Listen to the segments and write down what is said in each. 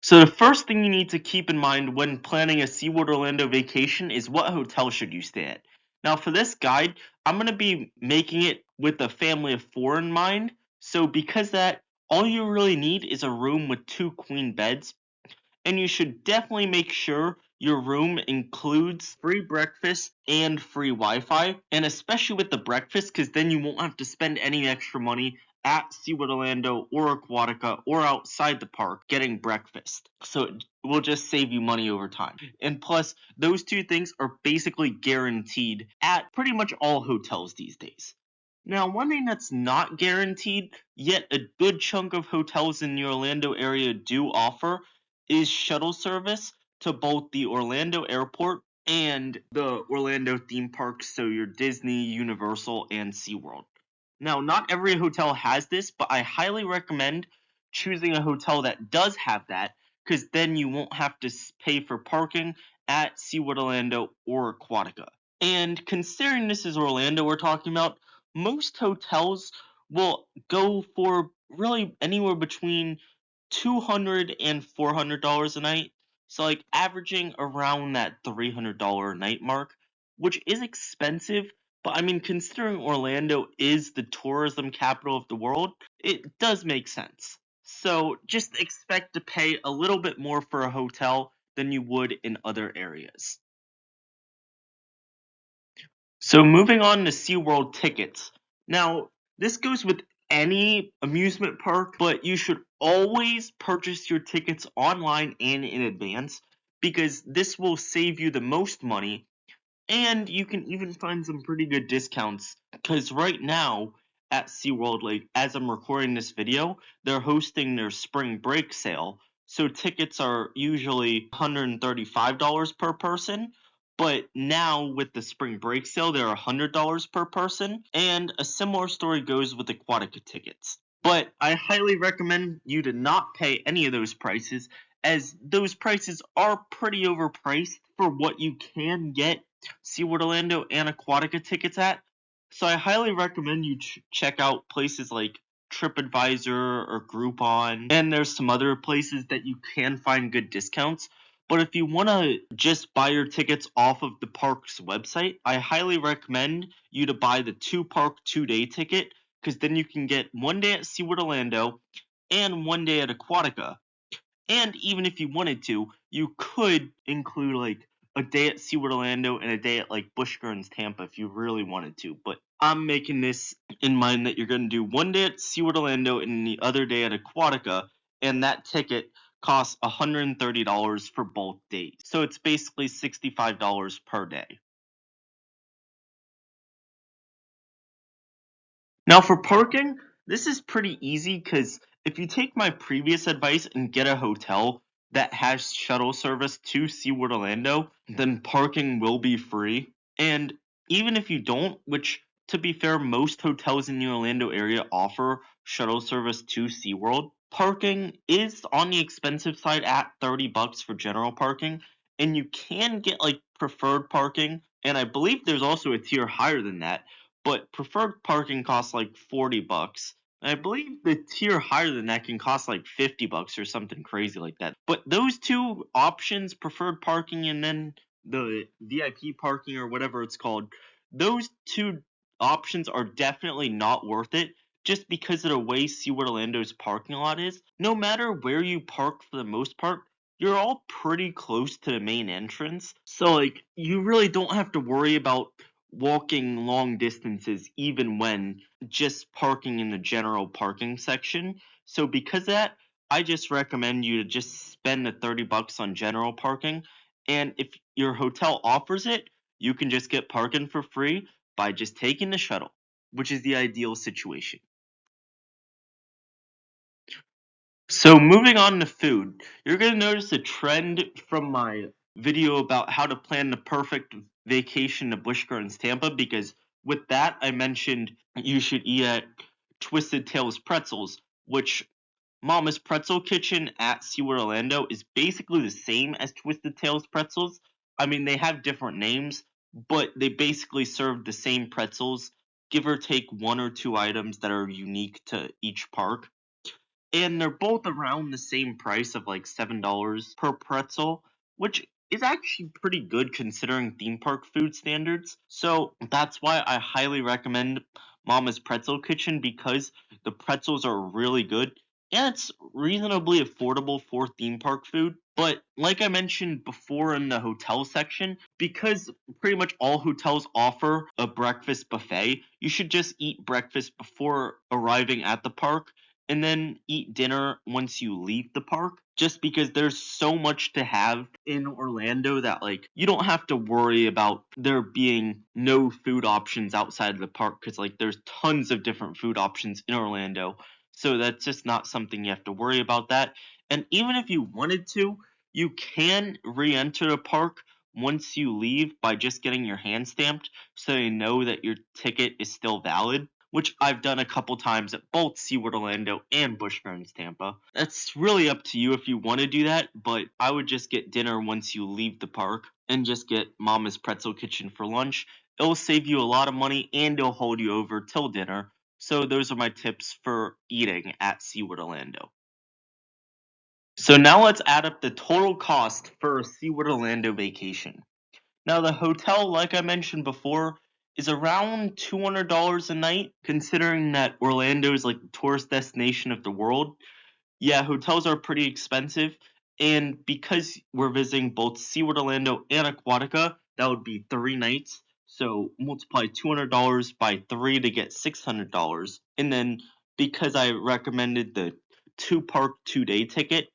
So the first thing you need to keep in mind when planning a SeaWorld Orlando vacation is what hotel should you stay at. Now for this guide, I'm going to be making it with a family of 4 in mind. So because that, all you really need is a room with 2 queen beds, and you should definitely make sure your room includes free breakfast and free Wi-Fi, and especially with the breakfast, because then you won't have to spend any extra money at SeaWorld Orlando or Aquatica or outside the park getting breakfast. So it will just save you money over time. And plus, those two things are basically guaranteed at pretty much all hotels these days. Now, one thing that's not guaranteed, yet a good chunk of hotels in the Orlando area do offer, is shuttle service to both the Orlando airport and the Orlando theme parks, so your Disney, Universal, and SeaWorld. Now, not every hotel has this, but I highly recommend choosing a hotel that does have that, because then you won't have to pay for parking at SeaWorld Orlando or Aquatica. And considering this is Orlando we're talking about, most hotels will go for really anywhere between $200 and $400 a night. So like averaging around that $300 a night mark, which is expensive, but I mean considering Orlando is the tourism capital of the world, it does make sense. So just expect to pay a little bit more for a hotel than you would in other areas. So moving on to SeaWorld tickets. Now, this goes with any amusement park, but you should always purchase your tickets online and in advance because this will save you the most money, and you can even find some pretty good discounts because right now at SeaWorld, like as I'm recording this video, they're hosting their spring break sale. So tickets are usually $135 per person, but now with the spring break sale, they're $100 per person. And a similar story goes with Aquatica tickets. But I highly recommend you to not pay any of those prices, as those prices are pretty overpriced for what you can get SeaWorld Orlando and Aquatica tickets at. So I highly recommend you check out places like TripAdvisor or Groupon. And there's some other places that you can find good discounts. But if you want to just buy your tickets off of the park's website, I highly recommend you to buy the 2 park 2 day ticket, because then you can get 1 day at SeaWorld Orlando and 1 day at Aquatica. And even if you wanted to, you could include like a day at SeaWorld Orlando and a day at like Busch Gardens Tampa if you really wanted to. But I'm making this in mind that you're going to do 1 day at SeaWorld Orlando and the other day at Aquatica, and that ticket costs $130 for both days. So it's basically $65 per day. Now for parking, this is pretty easy because if you take my previous advice and get a hotel that has shuttle service to SeaWorld Orlando, then parking will be free. And even if you don't, which to be fair, most hotels in the Orlando area offer shuttle service to SeaWorld, parking is on the expensive side at $30 for general parking, and you can get like preferred parking, and I believe there's also a tier higher than that, but preferred parking costs like $40. And I believe the tier higher than that can cost like $50 or something crazy like that. But those two options, preferred parking and then the VIP parking or whatever it's called, those two options are definitely not worth it just because of the way SeaWorld Orlando's parking lot is. No matter where you park for the most part, you're all pretty close to the main entrance. So like you really don't have to worry about walking long distances even when just parking in the general parking section. So because of that, I just recommend you to just spend the $30 on general parking. And if your hotel offers it, you can just get parking for free by just taking the shuttle, which is the ideal situation. So moving on to food, you're going to notice a trend from my video about how to plan the perfect vacation to Busch Gardens Tampa, because with that I mentioned you should eat at Twisted Tails Pretzels, which Mama's Pretzel Kitchen at SeaWorld Orlando is basically the same as Twisted Tails Pretzels. I mean, they have different names, but they basically serve the same pretzels, give or take 1 or 2 items that are unique to each park. and they're both around the same price of like $7 per pretzel, which is actually pretty good considering theme park food standards. So that's why I highly recommend Mama's Pretzel Kitchen, because the pretzels are really good and it's reasonably affordable for theme park food. But like I mentioned before in the hotel section, because pretty much all hotels offer a breakfast buffet, you should just eat breakfast before arriving at the park and then eat dinner once you leave the park, just because there's so much to have in Orlando that like you don't have to worry about there being no food options outside of the park, cuz like there's tons of different food options in Orlando. So that's just not something you have to worry about that. And even if you wanted to, you can re-enter the park once you leave by just getting your hand stamped so you know that your ticket is still valid, which I've done a couple times at both SeaWorld Orlando and Busch Gardens Tampa. That's really up to you if you want to do that, but I would just get dinner once you leave the park and just get Mama's Pretzel Kitchen for lunch. It'll save you a lot of money and it'll hold you over till dinner. So those are my tips for eating at SeaWorld Orlando. So now let's add up the total cost for a SeaWorld Orlando vacation. Now, the hotel, like I mentioned before, is around $200 a night, considering that Orlando is like the tourist destination of the world. Yeah, hotels are pretty expensive, and because we're visiting both SeaWorld Orlando and Aquatica, that would be 3 nights. So multiply $200 by 3 to get $600. And then because I recommended the two park 2 day ticket,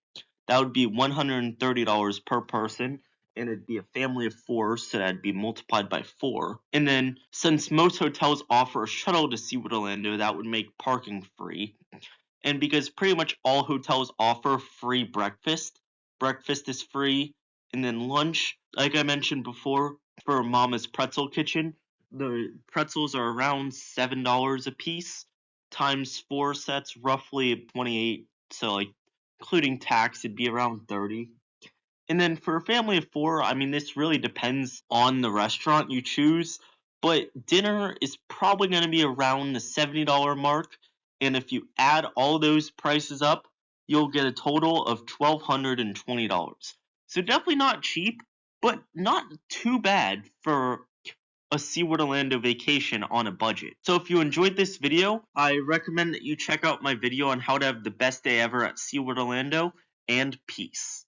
that would be $130 per person, and it'd be a family of four, so that'd be multiplied by 4. And then, since most hotels offer a shuttle to SeaWorld Orlando, that would make parking free. And because pretty much all hotels offer free breakfast is free. And then lunch, like I mentioned before, for Mama's Pretzel Kitchen, the pretzels are around $7 a piece, times 4 sets, roughly 28. So like including tax, it'd be around 30. And then for a family of four, I mean, this really depends on the restaurant you choose, but dinner is probably going to be around the $70 mark. And if you add all those prices up, you'll get a total of $1,220. So definitely not cheap, but not too bad for a SeaWorld Orlando vacation on a budget. So if you enjoyed this video, I recommend that you check out my video on how to have the best day ever at SeaWorld Orlando, and peace.